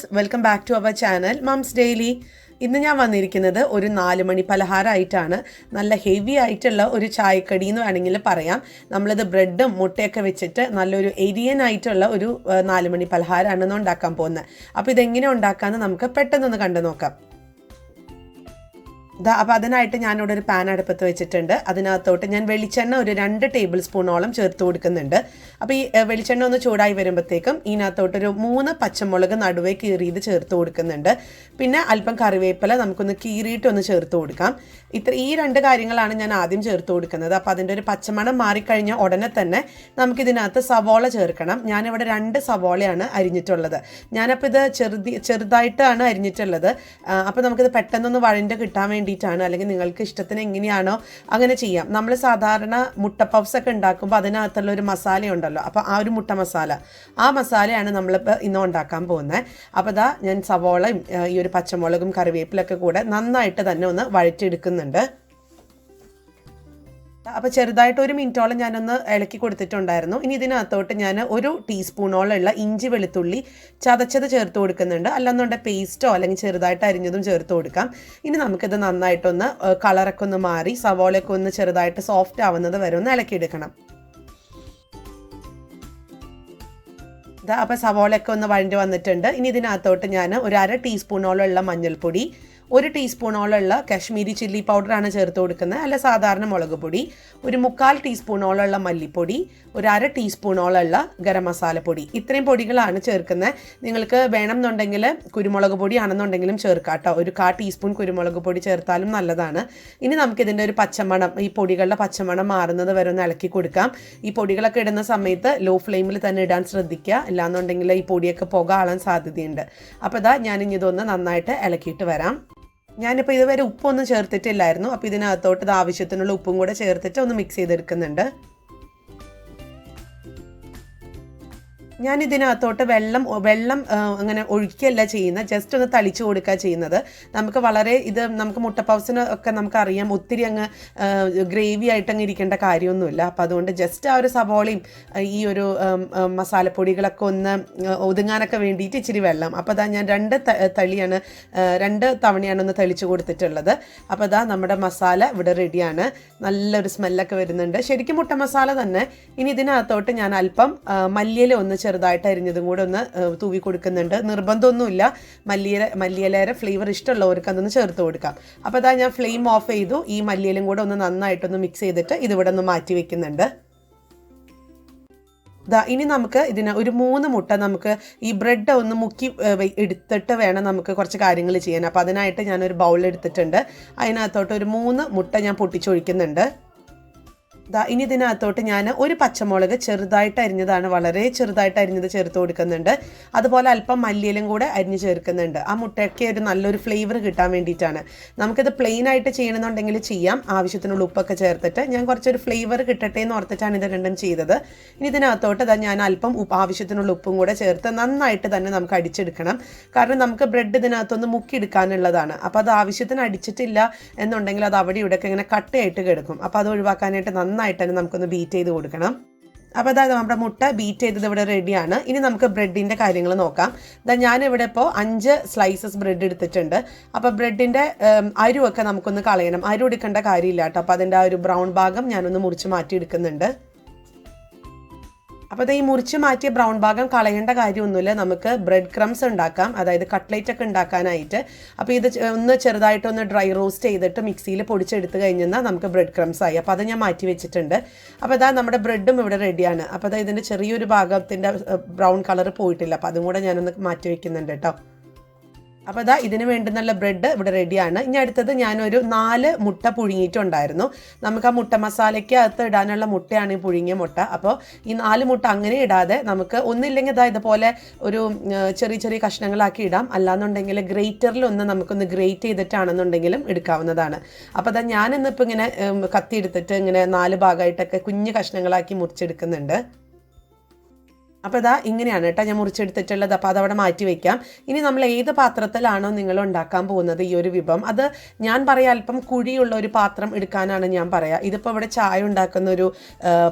Viewers, welcome back to our channel mums daily. ഇന്ന് ഞാൻ വന്നിരിക്കുന്നത് ഒരു 4 മണി പലഹാരമായിട്ടാണ്. നല്ല ഹെവി ആയിട്ടുള്ള ഒരു ചായക്കടി എന്ന് വേണമെങ്കിൽ പറയാം. നമ്മളിത് ബ്രെഡും മുട്ടയൊക്കെ വെച്ചിട്ട് നല്ലൊരു എരിയനായിട്ടുള്ള ഒരു 4 മണി പലഹാരമാണ് ഉണ്ടാക്കാൻ പോകുന്നത്. അപ്പോൾ ഇതെങ്ങനെ ഉണ്ടാക്കാമെന്ന് നമുക്ക് പെട്ടെന്നൊന്ന് കണ്ടു നോക്കാം. അപ്പോൾ അതിനായിട്ട് ഞാനിവിടെ ഒരു പാൻ അടുപ്പത്ത് വെച്ചിട്ടുണ്ട്. അതിനകത്തോട്ട് ഞാൻ വെളിച്ചെണ്ണ ഒരു 2 ടേബിൾ സ്പൂണോളം ചേർത്ത് കൊടുക്കുന്നുണ്ട്. അപ്പോൾ ഈ വെളിച്ചെണ്ണ ഒന്ന് ചൂടായി വരുമ്പോഴത്തേക്കും ഇതിനകത്തോട്ടൊരു 3 പച്ചമുളക് നടുവേ കീറിയത് ചേർത്ത് കൊടുക്കുന്നുണ്ട്. പിന്നെ അല്പം കറിവേപ്പില നമുക്കൊന്ന് കീറിയിട്ടൊന്ന് ചേർത്ത് കൊടുക്കാം. ഈ 2 കാര്യങ്ങളാണ് ഞാൻ ആദ്യം ചേർത്ത് കൊടുക്കുന്നത്. അപ്പോൾ അതിൻ്റെ ഒരു പച്ചമണം മാറിക്കഴിഞ്ഞ ഉടനെ തന്നെ നമുക്കിതിനകത്ത് സവോള ചേർക്കണം. ഞാനിവിടെ 2 സവോളയാണ് അരിഞ്ഞിട്ടുള്ളത്. ഞാനപ്പോൾ ഇത് ചെറുതായിട്ടാണ് അരിഞ്ഞിട്ടുള്ളത്. അപ്പോൾ നമുക്കിത് പെട്ടെന്നൊന്ന് വഴണ്ട് കിട്ടാൻ വേണ്ടിയിട്ടാണ്. അല്ലെങ്കിൽ നിങ്ങൾക്ക് ഇഷ്ടത്തിന് എങ്ങനെയാണോ അങ്ങനെ ചെയ്യാം. നമ്മൾ സാധാരണ മുട്ട പഫ്സ് ഒക്കെ ഉണ്ടാക്കുമ്പോൾ അതിനകത്തുള്ള ഒരു മസാല ഉണ്ടല്ലോ, അപ്പോൾ ആ ഒരു മുട്ട മസാല, ആ മസാലയാണ് നമ്മളിപ്പോൾ ഇന്ന് ഉണ്ടാക്കാൻ പോകുന്നത്. അപ്പോൾ ഞാൻ സവോളയും ഈ ഒരു പച്ചമുളകും കറിവേപ്പിലൊക്കെ കൂടെ നന്നായിട്ട് തന്നെ ഒന്ന് വഴറ്റിയെടുക്കുന്നുണ്ട്. അപ്പോൾ ചെറുതായിട്ട് 1 മിനിറ്റോളം ഞാനൊന്ന് ഇളക്കി കൊടുത്തിട്ടുണ്ടായിരുന്നു. ഇനി ഇതിനകത്തോട്ട് ഞാൻ 1 ടീസ്പൂണോളമുള്ള ഇഞ്ചി വെളുത്തുള്ളി ചതച്ചത് ചേർത്ത് കൊടുക്കുന്നുണ്ട്. അല്ലെന്നുണ്ടെങ്കിൽ പേസ്റ്റോ അല്ലെങ്കിൽ ചെറുതായിട്ട് അരിഞ്ഞതും ചേർത്ത് കൊടുക്കാം. ഇനി നമുക്കിത് നന്നായിട്ടൊന്ന് കളറൊക്കെ ഒന്ന് മാറി സവോളയൊക്കെ ഒന്ന് ചെറുതായിട്ട് സോഫ്റ്റ് ആവുന്നത് വരെ ഒന്ന് ഇളക്കിയെടുക്കണം. അപ്പോൾ സവോളയൊക്കെ ഒന്ന് വഴണ്ടി വന്നിട്ടുണ്ട്. ഇനി ഇതിനകത്തോട്ട് ഞാൻ ഒരു 1/2 ടീസ്പൂണോളമുള്ള മഞ്ഞൾപ്പൊടി, 1 ടീസ്പൂണോളമുള്ള കാശ്മീരി ചില്ലി പൗഡറാണ് ചേർത്ത് കൊടുക്കുന്നത്, അല്ല സാധാരണ മുളക് പൊടി, ഒരു 1/4 ടീസ്പൂണോളമുള്ള മല്ലിപ്പൊടി, ഒരു 1/2 ടീസ്പൂണോളമുള്ള ഗരം മസാലപ്പൊടി. ഇത്രയും പൊടികളാണ് ചേർക്കുന്നത്. നിങ്ങൾക്ക് വേണമെന്നുണ്ടെങ്കിൽ കുരുമുളക് പൊടി ആണെന്നുണ്ടെങ്കിലും ചേർക്കാം കേട്ടോ. ഒരു 1/4 ടീസ്പൂൺ കുരുമുളക് പൊടി ചേർത്താലും നല്ലതാണ്. ഇനി നമുക്കിതിൻ്റെ ഒരു പച്ചമണം, ഈ പൊടികളുടെ പച്ചമണം മാറുന്നത് വരെ ഒന്ന് ഇളക്കി കൊടുക്കാം. ഈ പൊടികളൊക്കെ ഇടുന്ന സമയത്ത് ലോ ഫ്ലെയിമിൽ തന്നെ ഇടാൻ ശ്രദ്ധിക്കുക, ഇല്ലാന്നുണ്ടെങ്കിൽ ഈ പൊടിയൊക്കെ പുക ആളാൻ സാധ്യതയുണ്ട്. അപ്പോൾ ഞാനിനി ഇതൊന്ന് നന്നായിട്ട് ഇളക്കിയിട്ട് വരാം. ഞാനിപ്പോൾ ഇതുവരെ ഉപ്പൊന്നും ചേർത്തിട്ടില്ലായിരുന്നു. അപ്പോൾ ഇതിനകത്തോട്ട് ആവശ്യത്തിനുള്ള ഉപ്പും കൂടെ ചേർത്തിട്ട് ഒന്ന് മിക്സ് ചെയ്തെടുക്കുന്നുണ്ട്. ഞാനിതിനകത്തോട്ട് വെള്ളം അങ്ങനെ ഒഴിക്കുകയല്ല ചെയ്യുന്നത്, ജസ്റ്റ് ഒന്ന് തളിച്ചു കൊടുക്കുക ചെയ്യുന്നത്. നമുക്ക് നമുക്ക് മുട്ട പഫ്സിന് ഒക്കെ നമുക്കറിയാം ഒത്തിരി അങ്ങ് ഗ്രേവി ആയിട്ടങ്ങ് ഇരിക്കേണ്ട കാര്യമൊന്നുമില്ല. അപ്പോൾ അതുകൊണ്ട് ജസ്റ്റ് ആ ഒരു സവോളയും ഈ ഒരു മസാലപ്പൊടികളൊക്കെ ഒന്ന് ഒതുങ്ങാനൊക്കെ വേണ്ടിയിട്ട് ഇച്ചിരി വെള്ളം. അപ്പോൾ ഞാൻ 2 തവണയാണ് ഒന്ന് തെളിച്ചു കൊടുത്തിട്ടുള്ളത്. അപ്പോൾ നമ്മുടെ മസാല ഇവിടെ റെഡിയാണ്. നല്ലൊരു സ്മെല്ലൊക്കെ വരുന്നുണ്ട്, ശരിക്കും മുട്ട മസാല തന്നെ. ഇനി ഇതിനകത്തോട്ട് ഞാൻ അല്പം മല്ലിയില ഒന്ന് ചെറുതായിട്ട് അരിഞ്ഞതും കൂടെ ഒന്ന് തൂവി കൊടുക്കുന്നുണ്ട്. നിർബന്ധമൊന്നുമില്ല, മല്ലിയിലേറെ ഫ്ലേവർ ഇഷ്ടമുള്ളവർക്ക് അതൊന്ന് ചേർത്ത് കൊടുക്കാം. അപ്പോൾ ഞാൻ ഫ്ലെയിം ഓഫ് ചെയ്തു. ഈ മല്ലിയിലും കൂടെ ഒന്ന് നന്നായിട്ടൊന്ന് മിക്സ് ചെയ്തിട്ട് ഇതിവിടെ ഒന്ന് മാറ്റി വെക്കുന്നുണ്ട്. ഇനി നമുക്ക് ഒരു 3 മുട്ട നമുക്ക് ഈ ബ്രെഡ് ഒന്ന് മുക്കി എടുത്തിട്ട് വേണം നമുക്ക് കുറച്ച് കാര്യങ്ങൾ ചെയ്യാൻ. അപ്പോൾ അതിനായിട്ട് ഞാനൊരു ബൗൾ എടുത്തിട്ടുണ്ട്. അതിനകത്തോട്ട് ഒരു 3 മുട്ട ഞാൻ പൊട്ടിച്ചൊഴിക്കുന്നുണ്ട്. ഇനി ഇതിനകത്തോട്ട് ഞാൻ 1 പച്ചമുളക് ചെറുതായിട്ട് അരിഞ്ഞതാണ്, വളരെ ചെറുതായിട്ട് അരിഞ്ഞത് ചേർത്ത് കൊടുക്കുന്നുണ്ട്. അതുപോലെ അല്പം മല്ലിയിലും കൂടെ അരിഞ്ഞ് ചേർക്കുന്നുണ്ട്. ആ മുട്ടയ്ക്ക് ഒരു നല്ലൊരു ഫ്ലേവർ കിട്ടാൻ വേണ്ടിയിട്ടാണ്. നമുക്കിത് പ്ലെയിൻ ആയിട്ട് ചെയ്യണമെന്നുണ്ടെങ്കിൽ ചെയ്യാം, ആവശ്യത്തിനുള്ള ഉപ്പൊക്കെ ചേർത്തിട്ട്. ഞാൻ കുറച്ചൊരു ഫ്ലേവർ കിട്ടട്ടെ എന്ന് ഓർത്തിട്ടാണ് ഇത് രണ്ടും ചെയ്തത്. ഇനി ഇതിനകത്തോട്ട് ഞാൻ അല്പം ആവശ്യത്തിനുള്ള ഉപ്പും കൂടെ ചേർത്ത് നന്നായിട്ട് തന്നെ നമുക്ക് അടിച്ചെടുക്കണം. കാരണം നമുക്ക് ബ്രെഡ് ഇതിനകത്തൊന്ന് മുക്കിയെടുക്കാനുള്ളതാണ്. അപ്പോൾ അത് ആവശ്യത്തിന് അടിച്ചിട്ടില്ല എന്നുണ്ടെങ്കിൽ അത് അവിടെ ഇവിടെയൊക്കെ ഇങ്ങനെ കട്ടയായിട്ട് കിടക്കും. അപ്പോൾ അത് ഒഴിവാക്കാനായിട്ട് നന്നായിട്ട് തന്നെ നമുക്കൊന്ന് ബീറ്റ് ചെയ്ത് കൊടുക്കണം. അപ്പോൾ നമ്മുടെ മുട്ട ബീറ്റ് ചെയ്തത് ഇവിടെ റെഡിയാണ്. ഇനി നമുക്ക് ബ്രെഡിൻ്റെ കാര്യങ്ങൾ നോക്കാം. ഞാനിവിടെ ഇപ്പോൾ 5 സ്ലൈസസ് ബ്രെഡ് എടുത്തിട്ടുണ്ട്. അപ്പോൾ ബ്രെഡിൻ്റെ അരുവൊക്കെ നമുക്കൊന്ന് കളയണം. അരു എടുക്കേണ്ട കാര്യമില്ല കേട്ടോ. അപ്പോൾ അതിൻ്റെ ആ ഒരു ബ്രൗൺ ഭാഗം ഞാനൊന്ന് മുറിച്ച് മാറ്റി എടുക്കുന്നുണ്ട്. അപ്പോൾ ഈ മുറിച്ച് മാറ്റിയ ബ്രൗൺ ഭാഗം കളയേണ്ട കാര്യമൊന്നുമില്ല. നമുക്ക് ബ്രെഡ് ക്രംസ് ഉണ്ടാക്കാം, അതായത് കട്ട്ലേറ്റ് ഒക്കെ ഉണ്ടാക്കാനായിട്ട്. അപ്പോൾ ഇത് ഒന്ന് ചെറുതായിട്ടൊന്ന് ഡ്രൈ റോസ്റ്റ് ചെയ്തിട്ട് മിക്സിയിൽ പൊടിച്ചെടുത്ത് കഴിഞ്ഞാൽ നമുക്ക് ബ്രെഡ് ക്രംസ് ആയി. അപ്പോൾ അത് ഞാൻ മാറ്റി വെച്ചിട്ടുണ്ട്. അപ്പോൾ നമ്മുടെ ബ്രെഡും ഇവിടെ റെഡിയാണ്. അപ്പോൾ ഇതിൻ്റെ ചെറിയൊരു ഭാഗത്തിൻ്റെ ബ്രൗൺ കളർ പോയിട്ടില്ല. അപ്പോൾ അതും കൂടെ ഞാനൊന്ന് മാറ്റി വെക്കുന്നുണ്ട് കേട്ടോ. അപ്പോൾ ഇതിന് വേണ്ടുന്നുള്ള ബ്രെഡ് ഇവിടെ റെഡിയാണ്. ഇനി അടുത്തത് ഞാനൊരു 4 മുട്ട പുഴുങ്ങിയിട്ടുണ്ടായിരുന്നു. നമുക്ക് ആ മുട്ട മസാലയ്ക്ക് അകത്ത് ഇടാനുള്ള മുട്ടയാണ് ഈ പുഴുങ്ങിയ മുട്ട. അപ്പോൾ ഈ 4 മുട്ട അങ്ങനെ ഇടാതെ നമുക്ക് ഒന്നില്ലെങ്കിൽ ഇതുപോലെ ഒരു ചെറിയ ചെറിയ കഷ്ണങ്ങളാക്കി ഇടാം. അല്ലാന്നുണ്ടെങ്കിൽ ഗ്രേറ്ററിൽ നമുക്കൊന്ന് ഗ്രേറ്റ് ചെയ്തിട്ടാണെന്നുണ്ടെങ്കിലും എടുക്കാവുന്നതാണ്. അപ്പോൾ ഞാനിന്നിപ്പോൾ ഇങ്ങനെ കത്തി എടുത്തിട്ട് ഇങ്ങനെ 4 ഭാഗമായിട്ടൊക്കെ കുഞ്ഞു കഷ്ണങ്ങളാക്കി മുറിച്ചെടുക്കുന്നുണ്ട്. അപ്പോൾ ഇതാ ഇങ്ങനെയാണ് കേട്ടോ ഞാൻ മുറിച്ചെടുത്തിട്ടുള്ളത്. അപ്പോൾ അതവിടെ മാറ്റി വയ്ക്കാം. ഇനി നമ്മൾ ഏത് പാത്രത്തിലാണോ നിങ്ങൾ ഉണ്ടാക്കാൻ പോകുന്നത് ഈ ഒരു വിഭവം, അത് ഞാൻ പറയാം അല്പം കുഴിയുള്ള ഒരു പാത്രം എടുക്കാനാണ് ഞാൻ പറയാം. ഇതിപ്പോൾ ഇവിടെ ചായ ഉണ്ടാക്കുന്ന ഒരു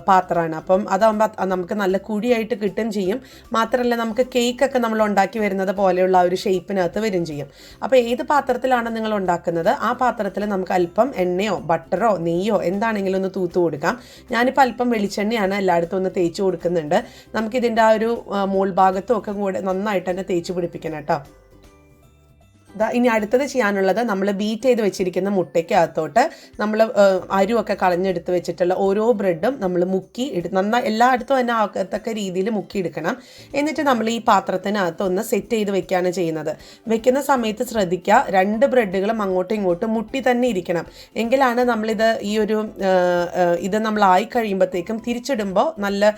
പാത്രമാണ്. അപ്പം അതാകുമ്പോൾ നമുക്ക് നല്ല കുഴിയായിട്ട് കിട്ടും ചെയ്യും. മാത്രമല്ല നമുക്ക് കേക്കൊക്കെ നമ്മൾ ഉണ്ടാക്കി വരുന്നത് പോലെയുള്ള ആ ഒരു ഷേപ്പിനകത്ത് വരും ചെയ്യും. അപ്പോൾ ഏത് പാത്രത്തിലാണ് നിങ്ങൾ ഉണ്ടാക്കുന്നത് ആ പാത്രത്തിൽ നമുക്ക് അല്പം എണ്ണയോ ബട്ടറോ നെയ്യോ എന്താണെങ്കിലും ഒന്ന് തൂത്ത് കൊടുക്കാം. ഞാനിപ്പോൾ അല്പം വെളിച്ചെണ്ണയാണ് എല്ലായിടത്തും ഒന്ന് തേച്ച് കൊടുക്കുന്നുണ്ട്. നമുക്കിതിൻ്റെ ആ ഒരു മോൾ ഭാഗത്തും ഒക്കെ കൂടെ നന്നായിട്ട് തന്നെ തേച്ച് പിടിപ്പിക്കണം കേട്ടോ. ഇനി അടുത്തത് ചെയ്യാനുള്ളത്, നമ്മൾ ബീറ്റ് ചെയ്ത് വെച്ചിരിക്കുന്ന മുട്ടയ്ക്കകത്തോട്ട് നമ്മൾ അരിയൊക്കെ കളഞ്ഞെടുത്ത് വെച്ചിട്ടുള്ള ഓരോ ബ്രെഡും നമ്മൾ മുക്കി നന്നായി എല്ലായിടത്തും തന്നെ ആകത്തക്ക രീതിയിൽ മുക്കിയെടുക്കണം. എന്നിട്ട് നമ്മൾ ഈ പാത്രത്തിനകത്ത് ഒന്ന് സെറ്റ് ചെയ്ത് വെക്കുകയാണ് ചെയ്യുന്നത്. വെക്കുന്ന സമയത്ത് ശ്രദ്ധിക്കുക, 2 ബ്രെഡുകളും അങ്ങോട്ടും ഇങ്ങോട്ടും മുട്ടി തന്നെ ഇരിക്കണം. എങ്കിലാണ് നമ്മളിത് ഇത് നമ്മളായി കഴിയുമ്പോഴത്തേക്കും തിരിച്ചിടുമ്പോൾ നല്ല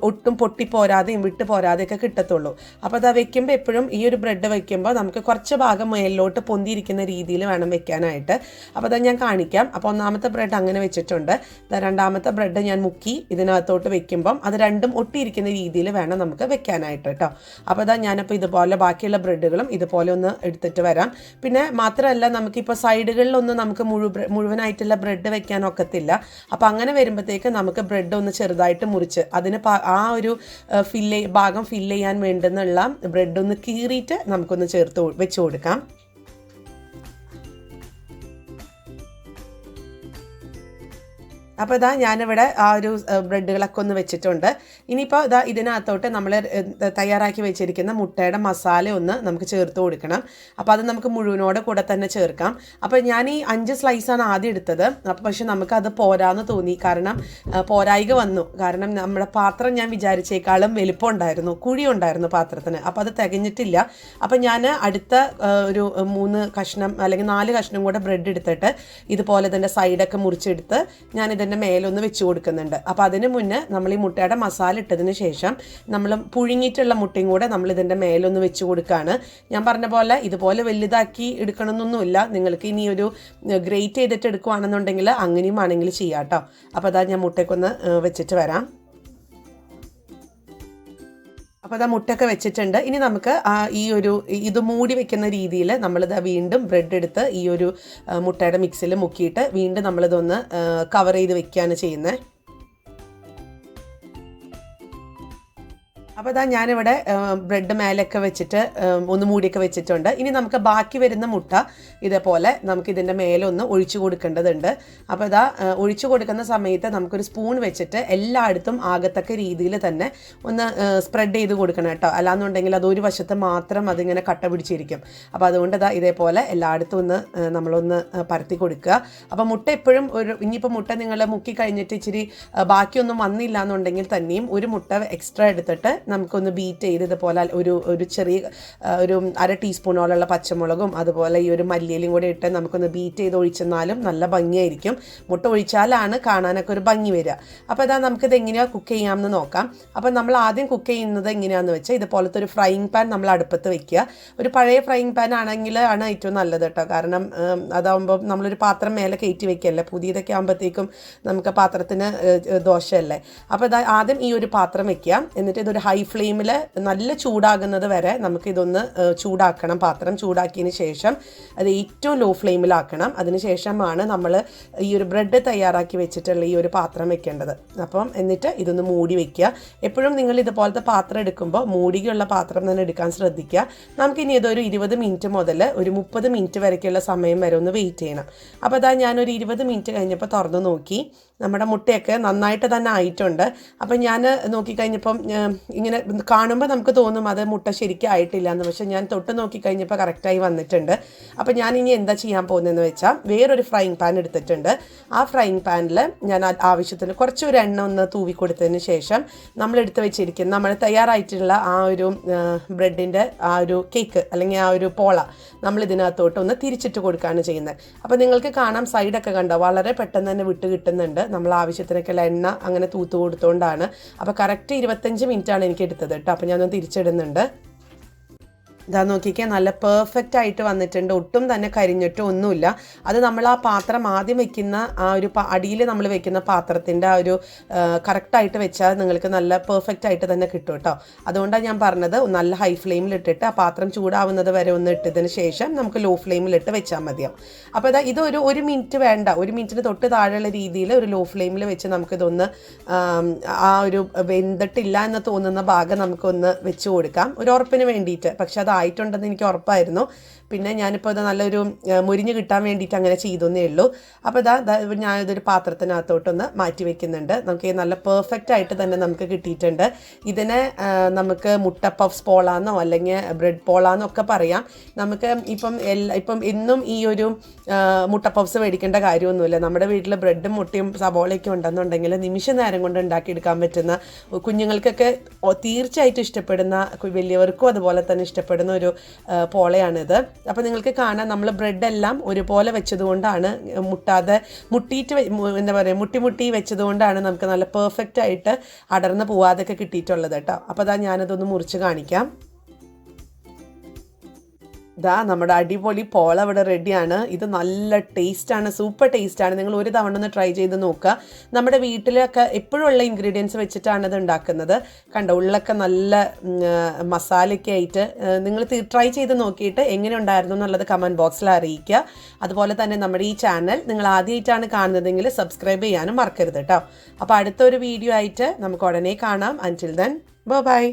ഒട്ടും പൊട്ടിപ്പോരാതെയും വിട്ടു പോരാതെയൊക്കെ കിട്ടത്തുള്ളൂ. അപ്പോൾ അത് വെക്കുമ്പോൾ എപ്പോഴും ഈ ഒരു ബ്രെഡ് വെക്കുമ്പോൾ നമുക്ക് കുറച്ച് ഭാഗം മേലോട്ട് പൊന്തിയിരിക്കുന്ന രീതിയിൽ വേണം വെക്കാനായിട്ട്. അപ്പോൾ അത് ഞാൻ കാണിക്കാം. അപ്പോൾ ഒന്നാമത്തെ ബ്രെഡ് അങ്ങനെ വെച്ചിട്ടുണ്ട്. രണ്ടാമത്തെ ബ്രെഡ് ഞാൻ മുക്കി ഇതിനകത്തോട്ട് വെക്കുമ്പം അത് രണ്ടും ഒട്ടിയിരിക്കുന്ന രീതിയിൽ വേണം നമുക്ക് വെക്കാനായിട്ട് കേട്ടോ. അപ്പോൾ ഞാനപ്പോൾ ഇതുപോലെ ബാക്കിയുള്ള ബ്രെഡുകളും ഇതുപോലെ ഒന്ന് എടുത്തിട്ട് വരാം. പിന്നെ മാത്രമല്ല നമുക്കിപ്പോൾ സൈഡുകളിലൊന്നും നമുക്ക് മുഴുവനായിട്ടുള്ള ബ്രെഡ് വെക്കാൻ ഒക്കത്തില്ല. അപ്പോൾ അങ്ങനെ വരുമ്പോഴത്തേക്ക് നമുക്ക് ബ്രെഡ് ഒന്ന് ചെറുതായിട്ട് മുറിച്ച് അതിന് ആ ഒരു ഭാഗം ഫില്ല് ചെയ്യാൻ വേണ്ടുന്നുള്ള ബ്രെഡ് ഒന്ന് കീറിയിട്ട് നമുക്കൊന്ന് വെച്ച് കൊടുക്കാം. അപ്പോൾ ഞാനിവിടെ ആ ഒരു ബ്രെഡുകളൊക്കെ ഒന്ന് വെച്ചിട്ടുണ്ട്. ഇനിയിപ്പോൾ ഇതിനകത്തോട്ട് നമ്മൾ തയ്യാറാക്കി വെച്ചിരിക്കുന്ന മുട്ടയുടെ മസാല ഒന്ന് നമുക്ക് ചേർത്ത് കൊടുക്കണം. അപ്പോൾ അത് നമുക്ക് മുഴുവനോടെ കൂടെ തന്നെ ചേർക്കാം. അപ്പോൾ ഞാൻ ഈ 5 സ്ലൈസാണ് ആദ്യം എടുത്തത്. അപ്പോൾ പക്ഷെ നമുക്കത് പോരാന്ന് തോന്നി, കാരണം പോരായിക വന്നു. കാരണം നമ്മുടെ പാത്രം ഞാൻ വിചാരിച്ചേക്കാളും വലിപ്പം ഉണ്ടായിരുന്നു, കുഴി ഉണ്ടായിരുന്നു പാത്രത്തിന്. അപ്പോൾ അത് തികഞ്ഞിട്ടില്ല. അപ്പോൾ ഞാൻ അടുത്ത ഒരു 3 കഷ്ണം അല്ലെങ്കിൽ 4 കഷ്ണം കൂടെ ബ്രെഡ് എടുത്തിട്ട് ഇതുപോലെ തന്നെ സൈഡൊക്കെ മുറിച്ചെടുത്ത് ഞാനിതിൻ്റെ മേലൊന്ന് വെച്ച് കൊടുക്കുന്നുണ്ട്. അപ്പോൾ അതിന് മുന്നേ നമ്മൾ ഈ മുട്ടയുടെ മസാല ഇട്ടതിന് ശേഷം നമ്മൾ പുഴുങ്ങിയിട്ടുള്ള മുട്ടയും കൂടെ നമ്മൾ ഇതിൻ്റെ മേലൊന്ന് വെച്ച് കൊടുക്കുകയാണ്. ഞാൻ പറഞ്ഞ പോലെ ഇതുപോലെ വലുതാക്കി എടുക്കണമെന്നൊന്നുമില്ല. നിങ്ങൾക്ക് ഇനി ഒരു ഗ്രേറ്റ് ചെയ്തിട്ട് എടുക്കുകയാണെന്നുണ്ടെങ്കിൽ അങ്ങനെയും ആണെങ്കിൽ ചെയ്യാം കേട്ടോ. അപ്പോൾ ഞാൻ മുട്ടയ്ക്കൊന്ന് വെച്ചിട്ട് വരാം. അപ്പോൾ മുട്ടയൊക്കെ വെച്ചിട്ടുണ്ട്. ഇനി നമുക്ക് ഇത് മൂടി വെക്കുന്ന രീതിയിൽ നമ്മളിത് വീണ്ടും ബ്രെഡ് എടുത്ത് ഈ ഒരു മുട്ടയുടെ മിക്സിൽ മുക്കിയിട്ട് വീണ്ടും നമ്മളിതൊന്ന് കവർ ചെയ്ത് വെക്കുകയാണ് ചെയ്യുന്നത്. അപ്പോൾ ഞാനിവിടെ ബ്രെഡ് മേലൊക്കെ വെച്ചിട്ട് ഒന്ന് മൂടിയൊക്കെ വെച്ചിട്ടുണ്ട്. ഇനി നമുക്ക് ബാക്കി വരുന്ന മുട്ട ഇതേപോലെ നമുക്ക് ഇതിൻ്റെ മേലൊന്ന് ഒഴിച്ചു കൊടുക്കേണ്ടതുണ്ട്. അപ്പോൾ ഒഴിച്ചു കൊടുക്കുന്ന സമയത്ത് നമുക്കൊരു സ്പൂൺ വെച്ചിട്ട് എല്ലായിടത്തും ആകത്തക്ക രീതിയിൽ തന്നെ ഒന്ന് സ്പ്രെഡ് ചെയ്ത് കൊടുക്കണം കേട്ടോ. അല്ലാന്നുണ്ടെങ്കിൽ അതൊരു വശത്ത് മാത്രം അതിങ്ങനെ കട്ട പിടിച്ചിരിക്കും. അപ്പോൾ അതുകൊണ്ട് ഇതേപോലെ എല്ലായിടത്തും ഒന്ന് നമ്മളൊന്ന് പരത്തി കൊടുക്കുക. അപ്പോൾ മുട്ട എപ്പോഴും ഇനിയിപ്പോൾ മുട്ട നിങ്ങൾ മുക്കി കഴിഞ്ഞിട്ട് ഇച്ചിരി ബാക്കിയൊന്നും വന്നില്ല എന്നുണ്ടെങ്കിൽ തന്നെയും ഒരു മുട്ട എക്സ്ട്രാ എടുത്തിട്ട് നമുക്കൊന്ന് ബീറ്റ് ചെയ്ത് ഇതുപോലെ ഒരു ചെറിയ ഒരു 1/2 ടീസ്പൂണോളം പച്ചമുളകും അതുപോലെ ഈ ഒരു മല്ലിയിലും കൂടെ ഇട്ട് നമുക്കൊന്ന് ബീറ്റ് ചെയ്ത് ഒഴിച്ചെന്നാലും നല്ല ഭംഗിയായിരിക്കും. മുട്ട ഒഴിച്ചാലാണ് കാണാനൊക്കെ ഒരു ഭംഗി വരിക. അപ്പോൾ നമുക്കിത് എങ്ങനെയാണ് കുക്ക് ചെയ്യാമെന്ന് നോക്കാം. അപ്പോൾ നമ്മൾ ആദ്യം കുക്ക് ചെയ്യുന്നത് എങ്ങനെയാണെന്ന് വെച്ചാൽ ഇതുപോലത്തെ ഒരു ഫ്രൈയിങ് പാൻ നമ്മൾ അടുപ്പത്ത് വെക്കുക. ഒരു പഴയ ഫ്രൈയിങ് പാൻ ആണെങ്കിൽ ആണ് ഏറ്റവും നല്ലത് കേട്ടോ. കാരണം അതാകുമ്പോൾ നമ്മളൊരു പാത്രം മേലെ കയറ്റി വെക്കുകയല്ലേ. പുതിയതൊക്കെ ആകുമ്പോഴത്തേക്കും നമുക്ക് പാത്രത്തിന് ദോഷമല്ലേ. അപ്പോൾ ആദ്യം ഈ ഒരു പാത്രം വെക്കുക. എന്നിട്ട് ഇതൊരു ഹൈ ഫ്ലെയിമിൽ നല്ല ചൂടാകുന്നത് വരെ നമുക്കിതൊന്ന് ചൂടാക്കണം. പാത്രം ചൂടാക്കിയതിന് ശേഷം അത് ഏറ്റവും ലോ ഫ്ലെയിമിലാക്കണം. അതിനുശേഷമാണ് നമ്മൾ ഈ ഒരു ബ്രെഡ് തയ്യാറാക്കി വെച്ചിട്ടുള്ള ഈ ഒരു പാത്രം വെക്കേണ്ടത്. അപ്പം എന്നിട്ട് ഇതൊന്ന് മൂടി വയ്ക്കുക. എപ്പോഴും നിങ്ങൾ ഇതുപോലത്തെ പാത്രം എടുക്കുമ്പോൾ മൂടിയുള്ള പാത്രം തന്നെ എടുക്കാൻ ശ്രദ്ധിക്കുക. നമുക്കിനി ഇതൊരു 20 മിനിറ്റ് മുതൽ ഒരു 30 മിനിറ്റ് വരെയൊക്കെയുള്ള സമയം വരെ ഒന്ന് വെയിറ്റ് ചെയ്യണം. അപ്പോൾ ഞാനൊരു 20 മിനിറ്റ് കഴിഞ്ഞപ്പോൾ തുറന്ന് നോക്കി. നമ്മുടെ മുട്ടയൊക്കെ നന്നായിട്ട് തന്നെ ആയിട്ടുണ്ട്. അപ്പം ഞാൻ നോക്കിക്കഴിഞ്ഞപ്പം ഇങ്ങനെ കാണുമ്പോൾ നമുക്ക് തോന്നും അത് മുട്ട ശരിക്കും ആയിട്ടില്ല എന്ന്. പക്ഷേ ഞാൻ തൊട്ട് നോക്കിക്കഴിഞ്ഞപ്പോൾ കറക്റ്റായി വന്നിട്ടുണ്ട്. അപ്പം ഞാൻ ഇനി എന്താ ചെയ്യാൻ പോകുന്നതെന്ന് വെച്ചാൽ വേറൊരു ഫ്രൈയിങ് പാൻ എടുത്തിട്ടുണ്ട്. ആ ഫ്രൈയിങ് പാനിൽ ഞാൻ ആവശ്യത്തിന് കുറച്ചൊരു എണ്ണ ഒന്ന് തൂവി കൊടുത്തതിന് ശേഷം നമ്മളെടുത്ത് വെച്ചിരിക്കുന്ന നമ്മൾ തയ്യാറായിട്ടുള്ള ആ ഒരു ബ്രെഡിൻ്റെ ആ ഒരു കേക്ക് അല്ലെങ്കിൽ ആ ഒരു പോള നമ്മൾ ഇതിനകത്തോട്ട് ഒന്ന് തിരിച്ചിട്ട് കൊടുക്കുകയാണ് ചെയ്യുന്നത്. അപ്പോൾ നിങ്ങൾക്ക് കാണാം സൈഡൊക്കെ കണ്ടോ വളരെ പെട്ടെന്ന് തന്നെ വിട്ട് കിട്ടുന്നുണ്ട്. നമ്മൾ ആവശ്യത്തിനൊക്കെയുള്ള എണ്ണ അങ്ങനെ തൂത്ത് കൊടുത്തുകൊണ്ടാണ്. അപ്പോൾ കറക്റ്റ് 25 മിനിറ്റാണ് എനിക്ക് എടുത്തത് കേട്ടോ. അപ്പോൾ ഞാനൊന്ന് തിരിച്ചിടുന്നുണ്ട്. ഇതാ നോക്കിക്കാൻ നല്ല പെർഫെക്റ്റ് ആയിട്ട് വന്നിട്ടുണ്ട്, ഒട്ടും തന്നെ കരിഞ്ഞിട്ടോ ഒന്നുമില്ല. അത് നമ്മൾ ആ പാത്രം ആദ്യം വെക്കുന്ന ആ ഒരു അടിയിൽ നമ്മൾ വെക്കുന്ന പാത്രത്തിൻ്റെ ആ ഒരു കറക്റ്റായിട്ട് വെച്ചാൽ നിങ്ങൾക്ക് നല്ല പെർഫെക്റ്റ് ആയിട്ട് തന്നെ കിട്ടും കേട്ടോ. അതുകൊണ്ടാണ് ഞാൻ പറഞ്ഞത് നല്ല ഹൈ ഫ്ലെയിമിൽ ഇട്ടിട്ട് ആ പാത്രം ചൂടാവുന്നത് വരെ ഒന്ന് ഇട്ടതിന് ശേഷം നമുക്ക് ലോ ഫ്ലെയിമിലിട്ട് വെച്ചാൽ മതിയാവും. അപ്പോൾ ഇതാ ഇതൊരു 1 മിനിറ്റ് വേണ്ട, 1 മിനിറ്റിന് തൊട്ട് താഴെയുള്ള രീതിയിൽ ഒരു ലോ ഫ്ലെയിമിൽ വെച്ച് നമുക്കിതൊന്ന് ആ ഒരു വെന്തിട്ടില്ല എന്ന് തോന്നുന്ന ഭാഗം നമുക്കൊന്ന് വെച്ച് കൊടുക്കാം, ഒരു ഉറപ്പിന് വേണ്ടിയിട്ട്. പക്ഷെ അതായിട്ടുണ്ടെന്ന് എനിക്ക് ഉറപ്പായിരുന്നു. പിന്നെ ഞാനിപ്പോൾ ഇത് നല്ലൊരു മുരിഞ്ഞ് കിട്ടാൻ വേണ്ടിയിട്ട് അങ്ങനെ ചെയ്തെന്നേ ഉള്ളൂ. അപ്പോൾ ഞാനിതൊരു പാത്രത്തിനകത്തോട്ടൊന്ന് മാറ്റി വെക്കുന്നുണ്ട്. നമുക്ക് നല്ല പെർഫെക്റ്റ് ആയിട്ട് തന്നെ നമുക്ക് കിട്ടിയിട്ടുണ്ട്. ഇതിനെ നമുക്ക് മുട്ട പഫ്സ് പോളാന്നോ അല്ലെങ്കിൽ ബ്രെഡ് പോളാന്നോ ഒക്കെ പറയാം. നമുക്ക് ഇപ്പം എന്നും ഈ ഒരു മുട്ട പഫ്സ് മേടിക്കേണ്ട കാര്യമൊന്നുമില്ല. നമ്മുടെ വീട്ടിൽ ബ്രെഡും മുട്ടയും സബോളയൊക്കെ ഉണ്ടെന്നുണ്ടെങ്കിൽ നിമിഷ നേരം കൊണ്ട് ഉണ്ടാക്കിയെടുക്കാൻ പറ്റുന്ന, കുഞ്ഞുങ്ങൾക്കൊക്കെ തീർച്ചയായിട്ടും ഇഷ്ടപ്പെടുന്ന, വലിയവർക്കും അതുപോലെ തന്നെ ഇഷ്ടപ്പെടുന്ന ഒരു പോളയാണിത്. അപ്പോൾ നിങ്ങൾക്ക് കാണാം നമ്മൾ ബ്രെഡെല്ലാം ഒരുപോലെ വെച്ചതുകൊണ്ടാണ്, എന്താ പറയുക, മുട്ടി വെച്ചതുകൊണ്ടാണ് നമുക്ക് നല്ല പെർഫെക്റ്റ് ആയിട്ട് അടർന്ന് പോവാതൊക്കെ കിട്ടിയിട്ടുള്ളത് കേട്ടോ. അപ്പോൾ ഞാനതൊന്ന് മുറിച്ച് കാണിക്കാം. നമ്മുടെ അടിപൊളി പോള ഇവിടെ റെഡിയാണ്. ഇത് നല്ല ടേസ്റ്റാണ്, സൂപ്പർ ടേസ്റ്റാണ്. നിങ്ങൾ ഒരു തവണ ഒന്ന് ട്രൈ ചെയ്ത് നോക്കുക. നമ്മുടെ വീട്ടിലൊക്കെ എപ്പോഴും ഇൻഗ്രീഡിയൻസ് വെച്ചിട്ടാണ് ഇത് ഉണ്ടാക്കുന്നത്. കണ്ടോ, ഉള്ളൊക്കെ നല്ല മസാലയൊക്കെ ആയിട്ട്. നിങ്ങൾ ട്രൈ ചെയ്ത് നോക്കിയിട്ട് എങ്ങനെ ഉണ്ടായിരുന്നു എന്നുള്ളത് കമൻറ്റ് ബോക്സിൽ അറിയിക്കുക. അതുപോലെ തന്നെ നമ്മുടെ ഈ ചാനൽ നിങ്ങൾ ആദ്യമായിട്ടാണ് കാണുന്നതെങ്കിൽ സബ്സ്ക്രൈബ് ചെയ്യാനും മറക്കരുത് കേട്ടോ. അപ്പോൾ അടുത്തൊരു വീഡിയോ ആയിട്ട് നമുക്ക് ഉടനെ കാണാം. അൻറ്റിൽ ദെൻ ബൈ.